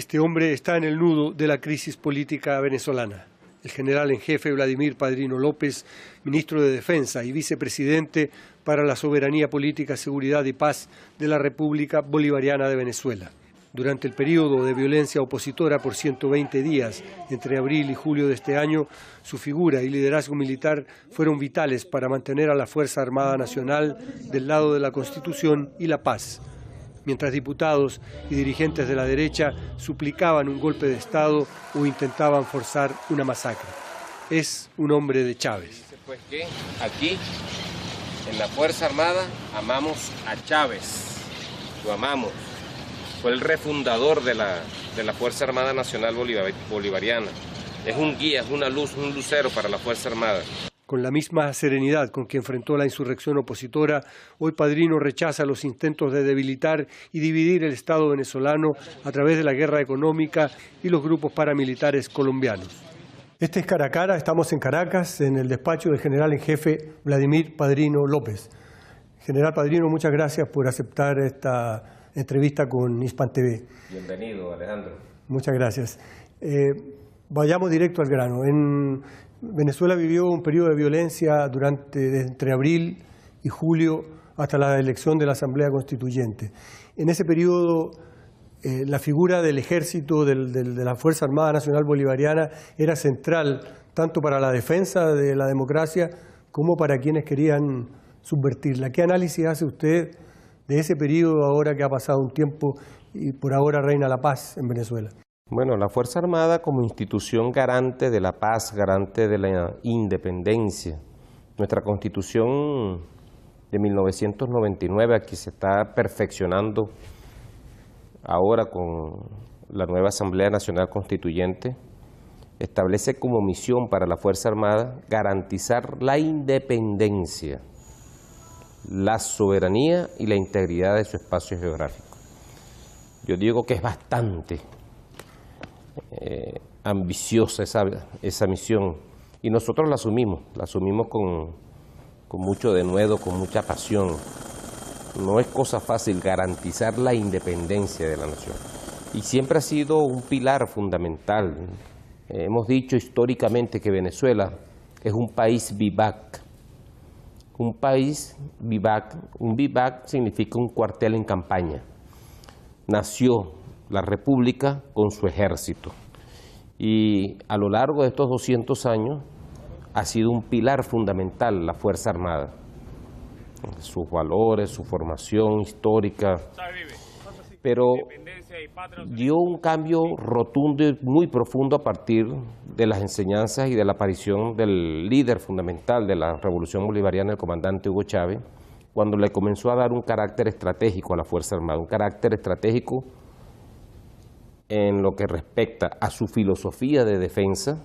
Este hombre está en el nudo de la crisis política venezolana. El general en jefe Vladimir Padrino López, ministro de Defensa y vicepresidente para la soberanía política, seguridad y paz de la República Bolivariana de Venezuela. Durante el periodo de violencia opositora por 120 días, entre abril y julio de este año, su figura y liderazgo militar fueron vitales para mantener a la Fuerza Armada Nacional del lado de la Constitución y la paz, mientras diputados y dirigentes de la derecha suplicaban un golpe de Estado o intentaban forzar una masacre. Es un hombre de Chávez. Pues que aquí, en la Fuerza Armada, amamos a Chávez, lo amamos. Fue el refundador de la Fuerza Armada Nacional Bolivariana. Es un guía, es una luz, un lucero para la Fuerza Armada. Con la misma serenidad con que enfrentó la insurrección opositora, hoy Padrino rechaza los intentos de debilitar y dividir el Estado venezolano a través de la guerra económica y los grupos paramilitares colombianos. Este es Cara a Cara, estamos en Caracas, en el despacho del general en jefe Vladimir Padrino López. General Padrino, muchas gracias por aceptar esta entrevista con Hispan TV. Bienvenido, Alejandro. Muchas gracias. Vayamos directo al grano. En Venezuela vivió un periodo de violencia entre abril y julio hasta la elección de la Asamblea Constituyente. En ese periodo, la figura del ejército, de la Fuerza Armada Nacional Bolivariana, era central tanto para la defensa de la democracia como para quienes querían subvertirla. ¿Qué análisis hace usted de ese periodo ahora que ha pasado un tiempo y por ahora reina la paz en Venezuela? Bueno, la Fuerza Armada como institución garante de la paz, garante de la independencia. Nuestra Constitución de 1999, aquí se está perfeccionando ahora con la nueva Asamblea Nacional Constituyente, establece como misión para la Fuerza Armada garantizar la independencia, la soberanía y la integridad de su espacio geográfico. Yo digo que es bastante ambiciosa esa misión y nosotros la asumimos con mucho denuedo, con mucha pasión. No es cosa fácil garantizar la independencia de la nación y siempre ha sido un pilar fundamental. Hemos dicho históricamente que Venezuela es un país vivac. Un país vivac, un vivac significa un cuartel en campaña. Nació la República con su ejército y a lo largo de estos 200 años ha sido un pilar fundamental la Fuerza Armada. Sus valores, su formación histórica, pero dio un cambio rotundo y muy profundo a partir de las enseñanzas y de la aparición del líder fundamental de la Revolución Bolivariana, el comandante Hugo Chávez, cuando le comenzó a dar un carácter estratégico a la Fuerza Armada, un carácter estratégico en lo que respecta a su filosofía de defensa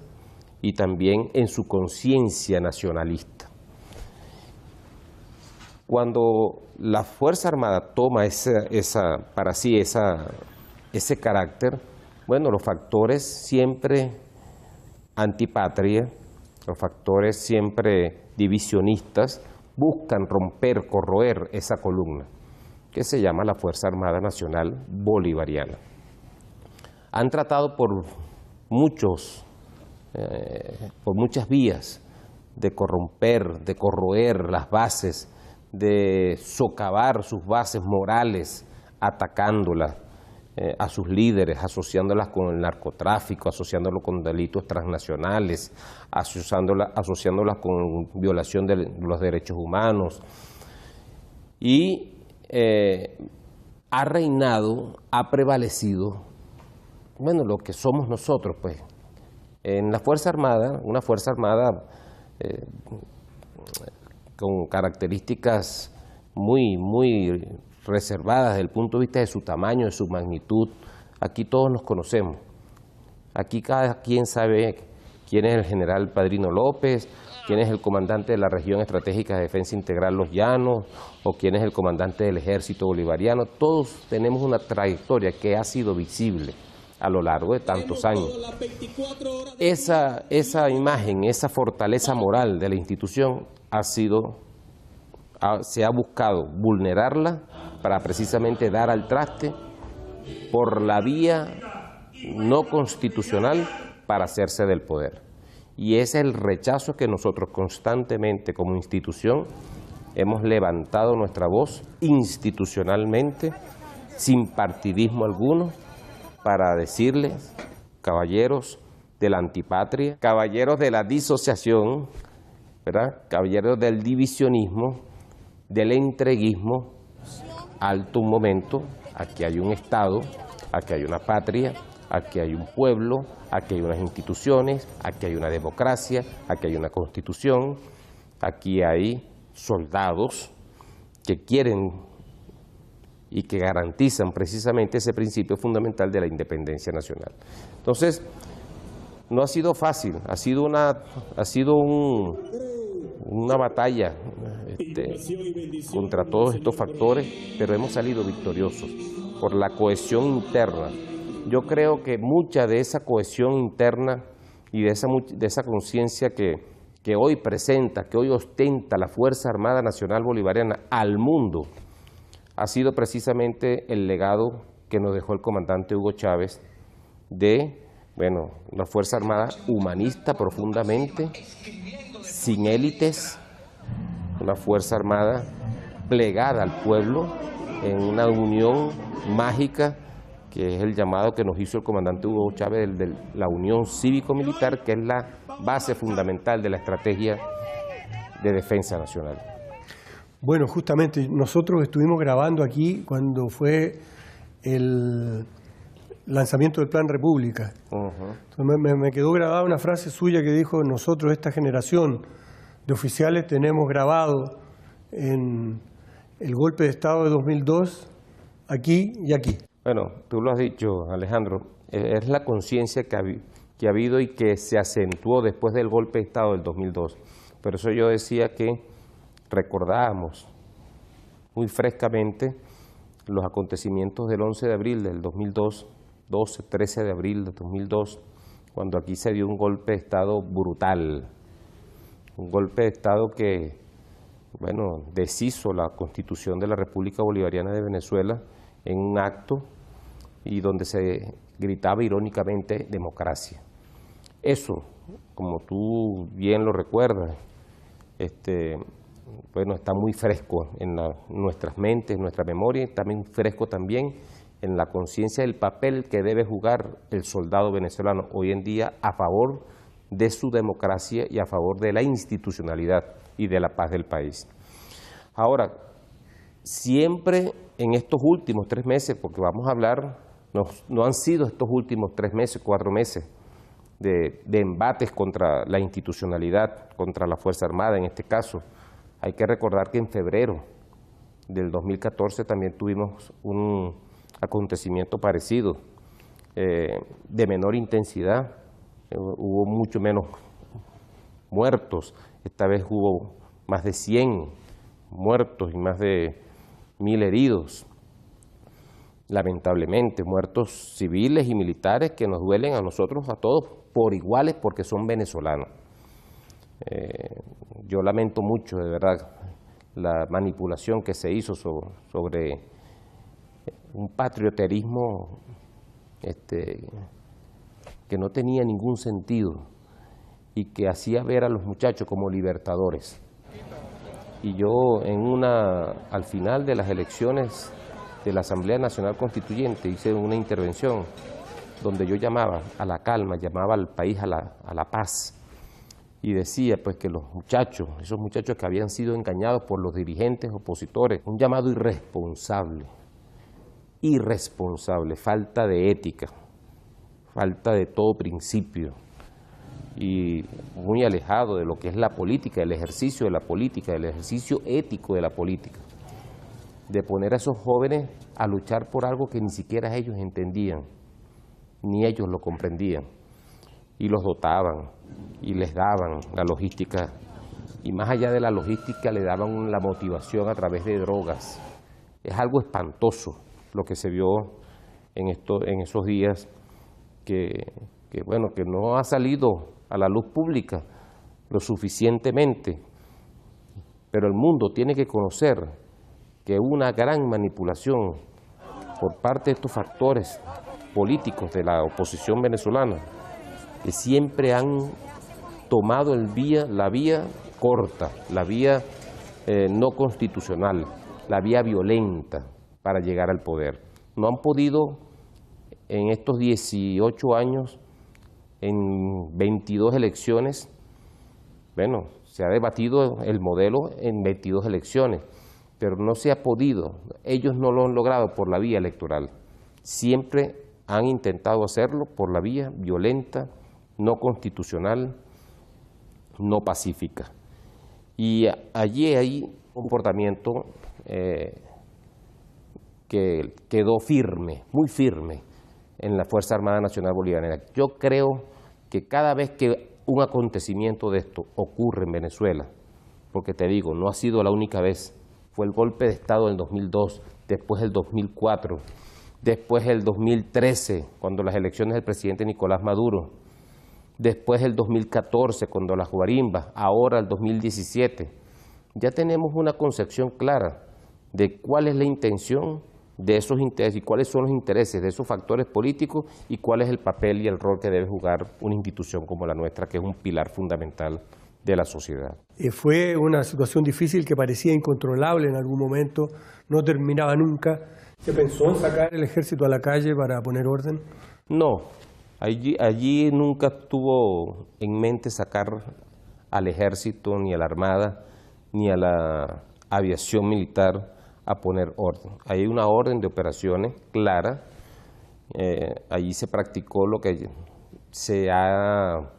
y también en su conciencia nacionalista. Cuando la Fuerza Armada toma para sí ese carácter, bueno, los factores siempre antipatria, los factores siempre divisionistas, buscan romper, corroer esa columna, que se llama la Fuerza Armada Nacional Bolivariana. Han tratado por muchas vías de corromper, de corroer las bases, de socavar sus bases morales, atacándolas, a sus líderes, asociándolas con el narcotráfico, asociándolas con delitos transnacionales, asociándolas con violación de los derechos humanos. Y ha reinado, ha prevalecido, bueno, lo que somos nosotros, pues. En la Fuerza Armada, una Fuerza Armada con características muy reservadas desde el punto de vista de su tamaño, de su magnitud. Aquí todos nos conocemos. Aquí cada quien sabe quién es el general Padrino López, quién es el comandante de la Región Estratégica de Defensa Integral Los Llanos, o quién es el comandante del Ejército Bolivariano. Todos tenemos una trayectoria que ha sido visible a lo largo de tantos años. Esa imagen, esa fortaleza moral de la institución se ha buscado vulnerarla para precisamente dar al traste por la vía no constitucional para hacerse del poder. Y ese es el rechazo que nosotros constantemente como institución hemos levantado nuestra voz institucionalmente, sin partidismo alguno, para decirles, caballeros de la antipatria, caballeros de la disociación, ¿verdad? Caballeros del divisionismo, del entreguismo, alto un momento, aquí hay un Estado, aquí hay una patria, aquí hay un pueblo, aquí hay unas instituciones, aquí hay una democracia, aquí hay una constitución, aquí hay soldados que quieren y que garantizan precisamente ese principio fundamental de la independencia nacional. Entonces, no ha sido fácil, ha sido una batalla contra todos estos factores, pero hemos salido victoriosos por la cohesión interna. Yo creo que mucha de esa cohesión interna y de esa conciencia que hoy presenta, que hoy ostenta la Fuerza Armada Nacional Bolivariana al mundo, ha sido precisamente el legado que nos dejó el comandante Hugo Chávez de, una Fuerza Armada humanista profundamente, sin élites, una Fuerza Armada plegada al pueblo en una unión mágica, que es el llamado que nos hizo el comandante Hugo Chávez de la unión cívico-militar, que es la base fundamental de la estrategia de defensa nacional. Bueno, justamente nosotros estuvimos grabando aquí cuando fue el lanzamiento del Plan República. Entonces me quedó grabada una frase suya que dijo: nosotros, esta generación de oficiales, tenemos grabado en el golpe de Estado de 2002, aquí y aquí. Bueno, tú lo has dicho, Alejandro, es la conciencia que ha habido y que se acentuó después del golpe de Estado del 2002. Por eso yo decía que recordábamos muy frescamente los acontecimientos del 11 de abril del 2002, 12, 13 de abril del 2002, cuando aquí se dio un golpe de Estado brutal, un golpe de Estado que, deshizo la Constitución de la República Bolivariana de Venezuela en un acto y donde se gritaba irónicamente democracia. Eso, como tú bien lo recuerdas, está muy fresco en nuestras mentes, en nuestra memoria, y también fresco también en la conciencia del papel que debe jugar el soldado venezolano hoy en día a favor de su democracia y a favor de la institucionalidad y de la paz del país. Ahora, siempre en estos últimos 3 meses, porque vamos a hablar, no han sido estos últimos 3 meses, 4 meses de embates contra la institucionalidad, contra la Fuerza Armada en este caso. Hay que recordar que en febrero del 2014 también tuvimos un acontecimiento parecido, de menor intensidad, hubo mucho menos muertos, esta vez hubo más de 100 muertos y más de 1000 heridos, lamentablemente, muertos civiles y militares que nos duelen a nosotros, a todos, por iguales, porque son venezolanos. Yo lamento mucho, de verdad, la manipulación que se hizo sobre un patrioterismo que no tenía ningún sentido y que hacía ver a los muchachos como libertadores. Y yo al final de las elecciones de la Asamblea Nacional Constituyente hice una intervención donde yo llamaba a la calma, llamaba al país a la paz, y decía pues que los muchachos, esos muchachos que habían sido engañados por los dirigentes opositores, un llamado irresponsable, falta de ética, falta de todo principio y muy alejado de lo que es la política, el ejercicio de la política, el ejercicio ético de la política, de poner a esos jóvenes a luchar por algo que ni siquiera ellos entendían, ni ellos lo comprendían, y los dotaban y les daban la logística, y más allá de la logística le daban la motivación a través de drogas. Es algo espantoso lo que se vio en esos días que no ha salido a la luz pública lo suficientemente, pero el mundo tiene que conocer que una gran manipulación por parte de estos factores políticos de la oposición venezolana, que siempre han tomado la vía corta, la vía no constitucional, la vía violenta para llegar al poder. No han podido en estos 18 años, en 22 elecciones, bueno, se ha debatido el modelo en 22 elecciones, pero no se ha podido, ellos no lo han logrado por la vía electoral. Siempre han intentado hacerlo por la vía violenta, no constitucional, no pacífica. Y allí hay un comportamiento que quedó firme, muy firme, en la Fuerza Armada Nacional Bolivariana. Yo creo que cada vez que un acontecimiento de esto ocurre en Venezuela, porque te digo, no ha sido la única vez, fue el golpe de Estado del 2002, después el 2004, después el 2013, cuando las elecciones del presidente Nicolás Maduro, después el 2014, cuando las guarimbas, ahora el 2017. Ya tenemos una concepción clara de cuál es la intención de esos intereses y cuáles son los intereses de esos factores políticos y cuál es el papel y el rol que debe jugar una institución como la nuestra, que es un pilar fundamental de la sociedad. Fue una situación difícil que parecía incontrolable en algún momento, no terminaba nunca. ¿Se pensó en sacar el ejército a la calle para poner orden? No, allí nunca estuvo en mente sacar al ejército, ni a la armada, ni a la aviación militar a poner orden. Hay una orden de operaciones clara, allí se practicó lo que se ha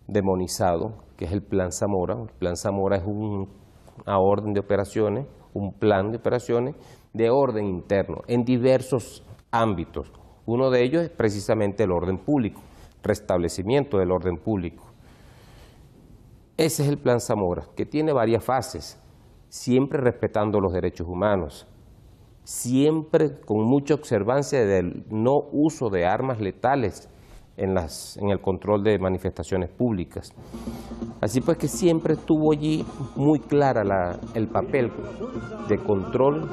demonizado, que es el Plan Zamora. El Plan Zamora es una orden de operaciones, un plan de operaciones de orden interno en diversos ámbitos. Uno de ellos es precisamente el orden público, restablecimiento del orden público. Ese es el Plan Zamora, que tiene varias fases, siempre respetando los derechos humanos, siempre con mucha observancia del no uso de armas letales en el control de manifestaciones públicas. Así pues que siempre estuvo allí muy clara el papel de control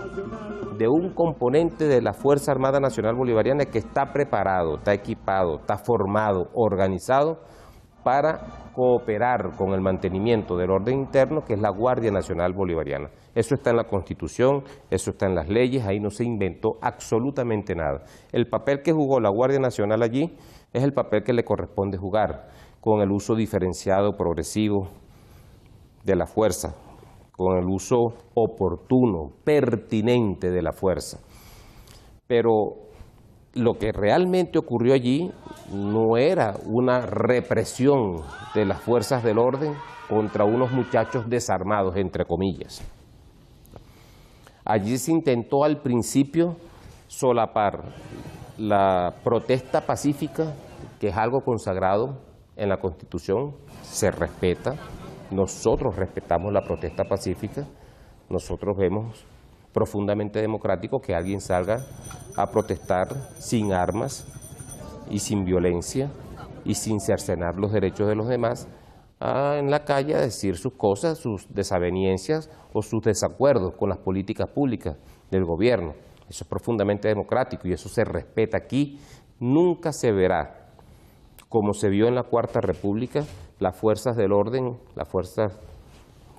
de un componente de la Fuerza Armada Nacional Bolivariana que está preparado, está equipado, está formado, organizado para cooperar con el mantenimiento del orden interno, que es la Guardia Nacional Bolivariana. Eso está en la Constitución, eso está en las leyes, ahí no se inventó absolutamente nada. El papel que jugó la Guardia Nacional allí es el papel que le corresponde jugar, con el uso diferenciado, progresivo de la fuerza, con el uso oportuno, pertinente de la fuerza. Pero lo que realmente ocurrió allí no era una represión de las fuerzas del orden contra unos muchachos desarmados, entre comillas. Allí se intentó al principio solapar la protesta pacífica, que es algo consagrado en la Constitución, se respeta. Nosotros respetamos la protesta pacífica, nosotros vemos profundamente democrático que alguien salga a protestar sin armas y sin violencia y sin cercenar los derechos de los demás en la calle a decir sus cosas, sus desavenencias o sus desacuerdos con las políticas públicas del gobierno. Eso es profundamente democrático y eso se respeta aquí. Nunca se verá, como se vio en la Cuarta República, las fuerzas del orden, las fuerzas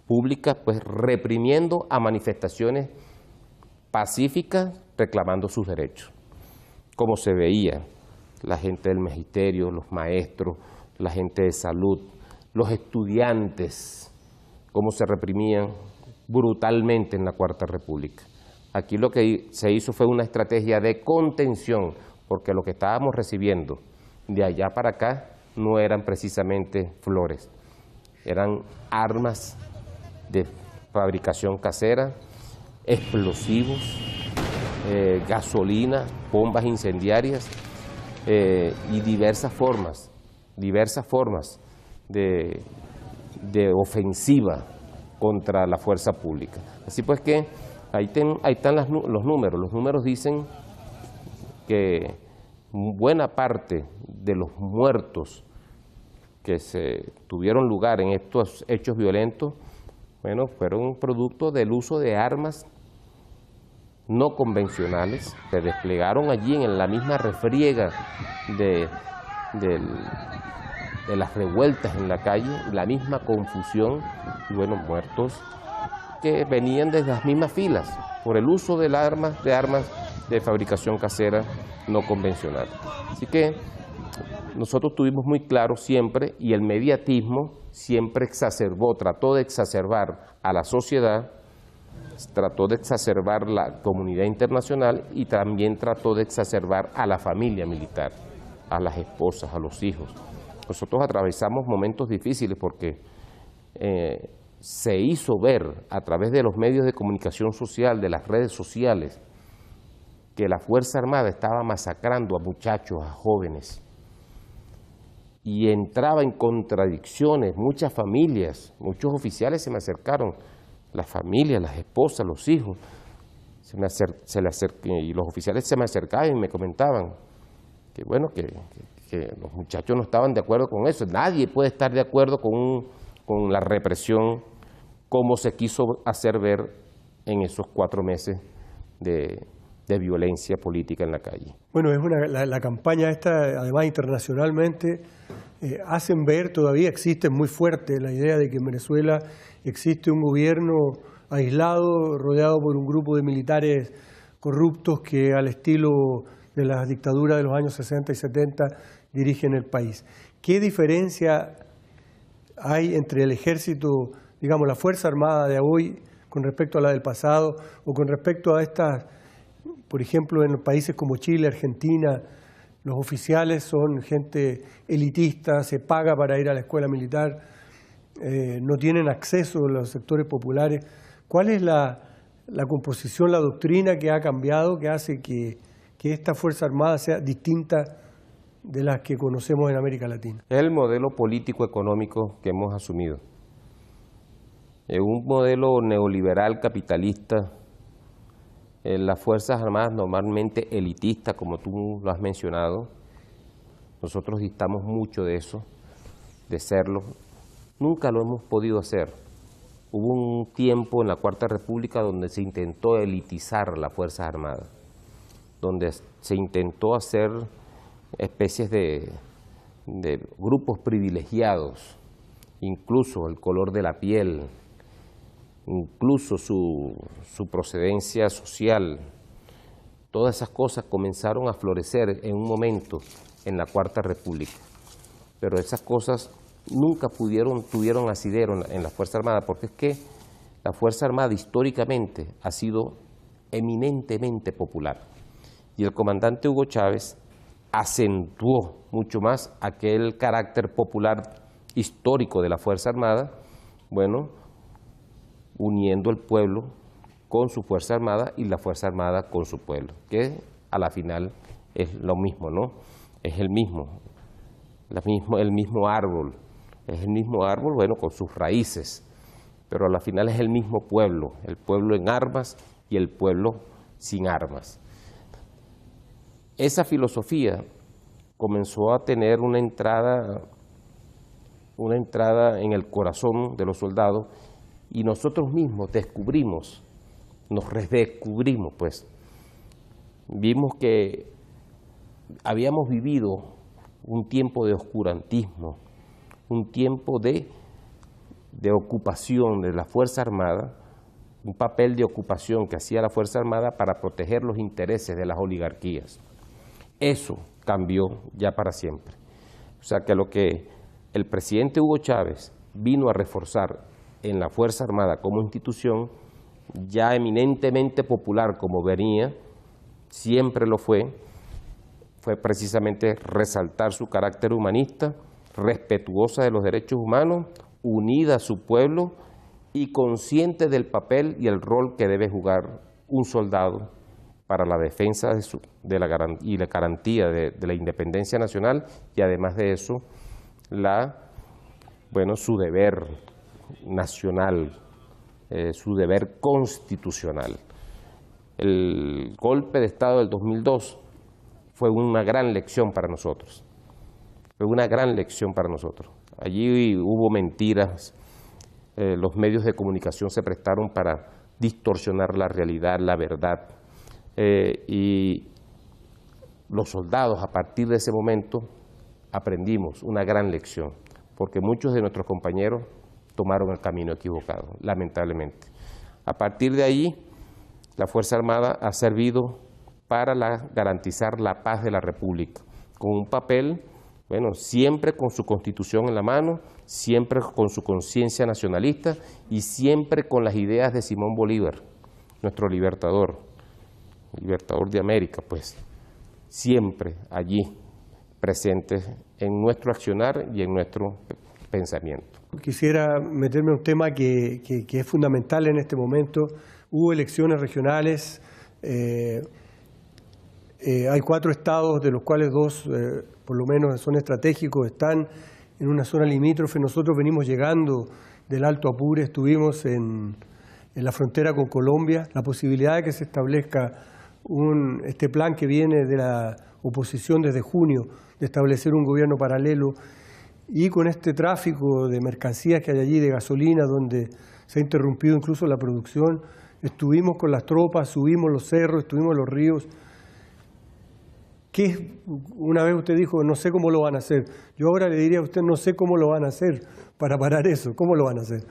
públicas, pues reprimiendo a manifestaciones pacíficas reclamando sus derechos, como se veía la gente del magisterio, los maestros, la gente de salud, los estudiantes, cómo se reprimían brutalmente en la Cuarta República. Aquí lo que se hizo fue una estrategia de contención, porque lo que estábamos recibiendo de allá para acá no eran precisamente flores, eran armas de fabricación casera, explosivos, gasolina, bombas incendiarias y diversas formas de ofensiva contra la fuerza pública. Así pues que ahí están los números. Los números dicen que buena parte de los muertos que se tuvieron lugar en estos hechos violentos, bueno, fueron producto del uso de armas no convencionales, se desplegaron allí en la misma refriega de las revueltas en la calle, la misma confusión y bueno, muertos que venían desde las mismas filas por el uso de armas de fabricación casera no convencional. Así que nosotros tuvimos muy claro siempre, y el mediatismo siempre trató de exacerbar a la sociedad, trató de exacerbar la comunidad internacional y también trató de exacerbar a la familia militar, a las esposas, a los hijos. Nosotros atravesamos momentos difíciles porque se hizo ver a través de los medios de comunicación social, de las redes sociales, que la Fuerza Armada estaba masacrando a muchachos, a jóvenes, y entraba en contradicciones. Muchas familias, muchos oficiales se me acercaron, las familias, las esposas, los hijos, y los oficiales se me acercaban y me comentaban que bueno, que los muchachos no estaban de acuerdo con eso. Nadie puede estar de acuerdo con la represión como se quiso hacer ver en esos 4 meses de violencia política en la calle. Bueno, es la campaña esta, además internacionalmente, hacen ver, todavía existe muy fuerte la idea de que en Venezuela existe un gobierno aislado, rodeado por un grupo de militares corruptos que al estilo de las dictaduras de los años 60 y 70 dirigen el país. ¿Qué diferencia hay entre el ejército, digamos, la Fuerza Armada de hoy con respecto a la del pasado, o con respecto a estas, por ejemplo, en países como Chile, Argentina, los oficiales son gente elitista, se paga para ir a la escuela militar, no tienen acceso a los sectores populares? ¿Cuál es la composición, la doctrina que ha cambiado, que hace que esta Fuerza Armada sea distinta de las que conocemos en América Latina? Es el modelo político-económico que hemos asumido. Es un modelo neoliberal capitalista. Las Fuerzas Armadas normalmente elitistas, como tú lo has mencionado, nosotros distamos mucho de eso, de serlo. Nunca lo hemos podido hacer. Hubo un tiempo en la Cuarta República donde se intentó elitizar las Fuerzas Armadas, donde se intentó hacer especies de grupos privilegiados, incluso el color de la piel, incluso su procedencia social. Todas esas cosas comenzaron a florecer en un momento en la Cuarta República, pero esas cosas nunca tuvieron asidero en la Fuerza Armada, porque es que la Fuerza Armada históricamente ha sido eminentemente popular, y el comandante Hugo Chávez acentuó mucho más aquel carácter popular histórico de la Fuerza Armada, bueno, uniendo el pueblo con su Fuerza Armada y la Fuerza Armada con su pueblo, que a la final es lo mismo, ¿no? Es el mismo árbol, es el mismo árbol, bueno, con sus raíces, pero a la final es el mismo pueblo, el pueblo en armas y el pueblo sin armas. Esa filosofía comenzó a tener una entrada en el corazón de los soldados, y nosotros mismos nos redescubrimos, pues. Vimos que habíamos vivido un tiempo de oscurantismo, un tiempo de ocupación de la Fuerza Armada, un papel de ocupación que hacía la Fuerza Armada para proteger los intereses de las oligarquías. Eso cambió ya para siempre. O sea que lo que el presidente Hugo Chávez vino a reforzar en la Fuerza Armada como institución, ya eminentemente popular como venía, siempre lo fue precisamente resaltar su carácter humanista, respetuosa de los derechos humanos, unida a su pueblo y consciente del papel y el rol que debe jugar un soldado para la defensa de la garantía de la independencia nacional, y además de eso, su deber nacional, su deber constitucional. El golpe de Estado del 2002 fue una gran lección para nosotros, Allí hubo mentiras, los medios de comunicación se prestaron para distorsionar la realidad, la verdad. y los soldados, a partir de ese momento, aprendimos una gran lección, porque muchos de nuestros compañeros tomaron el camino equivocado, lamentablemente. A partir de ahí, la Fuerza Armada ha servido para garantizar la paz de la República, con un papel, bueno, siempre con su Constitución en la mano, siempre con su conciencia nacionalista y siempre con las ideas de Simón Bolívar, nuestro libertador de América, pues, siempre allí presentes en nuestro accionar y en nuestro pensamiento. Quisiera meterme en un tema que es fundamental en este momento. Hubo elecciones regionales, hay 4 estados, de los cuales 2 por lo menos son estratégicos, están en una zona limítrofe. Nosotros venimos llegando del Alto Apure, estuvimos en la frontera con Colombia. La posibilidad de que se establezca este plan que viene de la oposición desde junio, de establecer un gobierno paralelo, y con este tráfico de mercancías que hay allí, de gasolina, donde se ha interrumpido incluso la producción. Estuvimos con las tropas, subimos los cerros, estuvimos en los ríos. Una vez usted dijo, no sé cómo lo van a hacer. Yo ahora le diría a usted, no sé cómo lo van a hacer para parar eso. ¿Cómo lo van a hacer?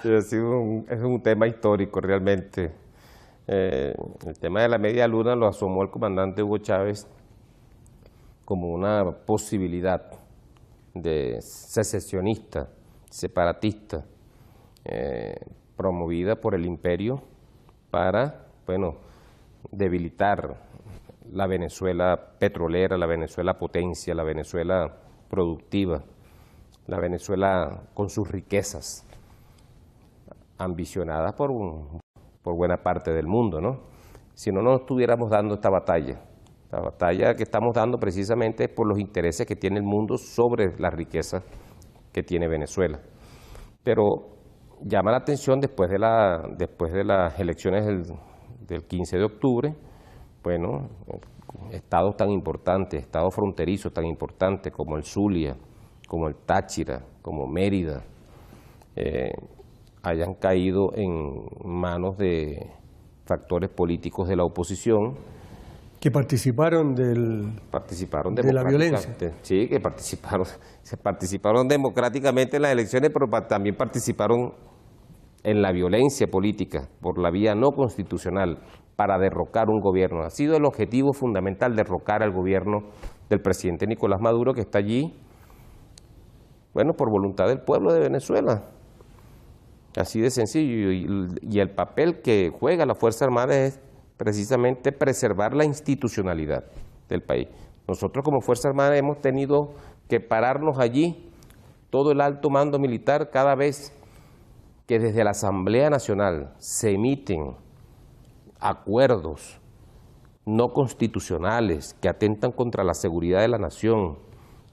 Es un tema histórico realmente. El tema de la media luna lo asomó el comandante Hugo Chávez como una posibilidad de secesionista, separatista, promovida por el imperio para, bueno, debilitar la Venezuela petrolera, la Venezuela potencia, la Venezuela productiva, la Venezuela con sus riquezas, ambicionadas por buena parte del mundo, ¿no? Si no nos estuviéramos dando esta batalla. La batalla que estamos dando precisamente es por los intereses que tiene el mundo sobre la riqueza que tiene Venezuela. Pero llama la atención después de las elecciones del 15 de octubre, bueno, estados tan importantes, estados fronterizos tan importantes como el Zulia, como el Táchira, como Mérida, hayan caído en manos de factores políticos de la oposición, que participaron de la violencia. Sí, que participaron democráticamente en las elecciones, pero también participaron en la violencia política por la vía no constitucional para derrocar un gobierno. Ha sido el objetivo fundamental derrocar al gobierno del presidente Nicolás Maduro, que está allí, bueno, por voluntad del pueblo de Venezuela. Así de sencillo. Y el papel que juega la Fuerza Armada es precisamente preservar la institucionalidad del país. Nosotros como Fuerza Armada hemos tenido que pararnos allí, todo el alto mando militar, cada vez que desde la Asamblea Nacional se emiten acuerdos no constitucionales que atentan contra la seguridad de la nación,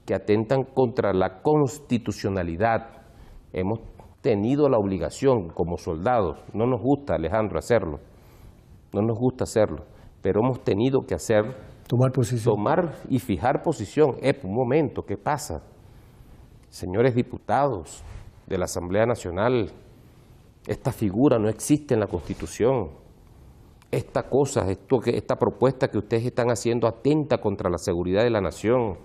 que atentan contra la constitucionalidad, hemos tenido la obligación como soldados, no nos gusta, Alejandro, hacerlo, no nos gusta hacerlo, pero hemos tenido que tomar y fijar posición. Un momento, ¿qué pasa? Señores diputados de la Asamblea Nacional, esta figura no existe en la Constitución. Esta propuesta que ustedes están haciendo atenta contra la seguridad de la nación.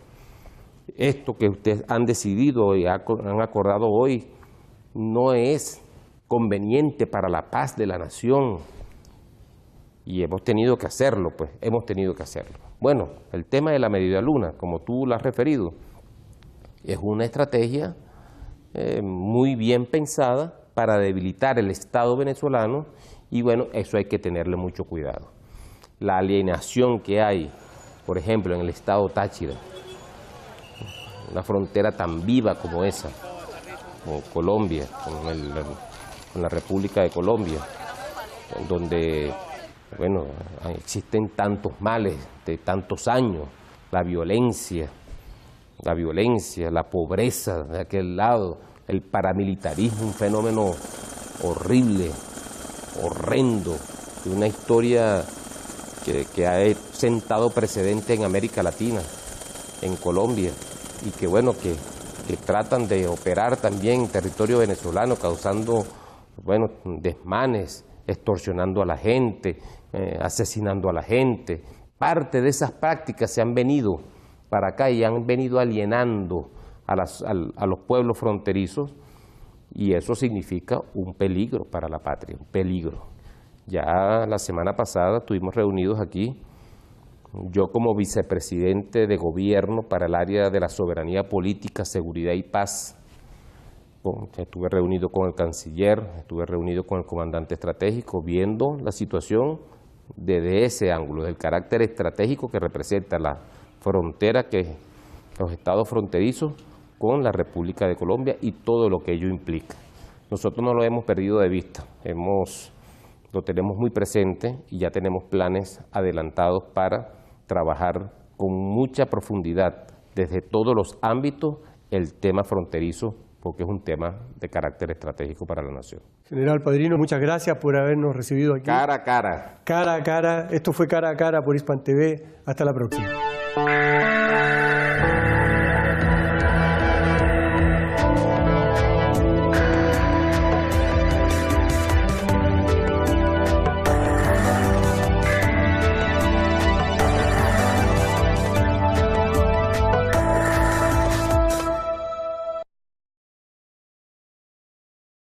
Esto que ustedes han decidido y han acordado hoy no es conveniente para la paz de la nación. Y hemos tenido que hacerlo, pues, hemos tenido que hacerlo. Bueno, el tema de la media luna, como tú lo has referido, es una estrategia muy bien pensada para debilitar el Estado venezolano y, bueno, eso hay que tenerle mucho cuidado. La alienación que hay, por ejemplo, en el Estado Táchira, una frontera tan viva como esa, como Colombia, con la República de Colombia, donde, bueno, existen tantos males de tantos años, la violencia, la pobreza de aquel lado, el paramilitarismo, un fenómeno horrible, horrendo, de una historia que ha sentado precedente en América Latina, en Colombia, y que, bueno, que tratan de operar también en territorio venezolano, causando, bueno, desmanes, extorsionando a la gente, asesinando a la gente. Parte de esas prácticas se han venido para acá y han venido alienando a los pueblos fronterizos, y eso significa un peligro para la patria, un peligro. Ya la semana pasada estuvimos reunidos aquí, yo como vicepresidente de gobierno para el área de la soberanía política, seguridad y paz. Estuve reunido con el canciller, estuve reunido con el comandante estratégico, viendo la situación desde ese ángulo, del carácter estratégico que representa la frontera, que los estados fronterizos con la República de Colombia y todo lo que ello implica. Nosotros no lo hemos perdido de vista, lo tenemos muy presente y ya tenemos planes adelantados para trabajar con mucha profundidad desde todos los ámbitos el tema fronterizo, porque es un tema de carácter estratégico para la nación. General Padrino, muchas gracias por habernos recibido aquí. Cara a cara. Cara a cara. Esto fue Cara a Cara por Hispan TV. Hasta la próxima.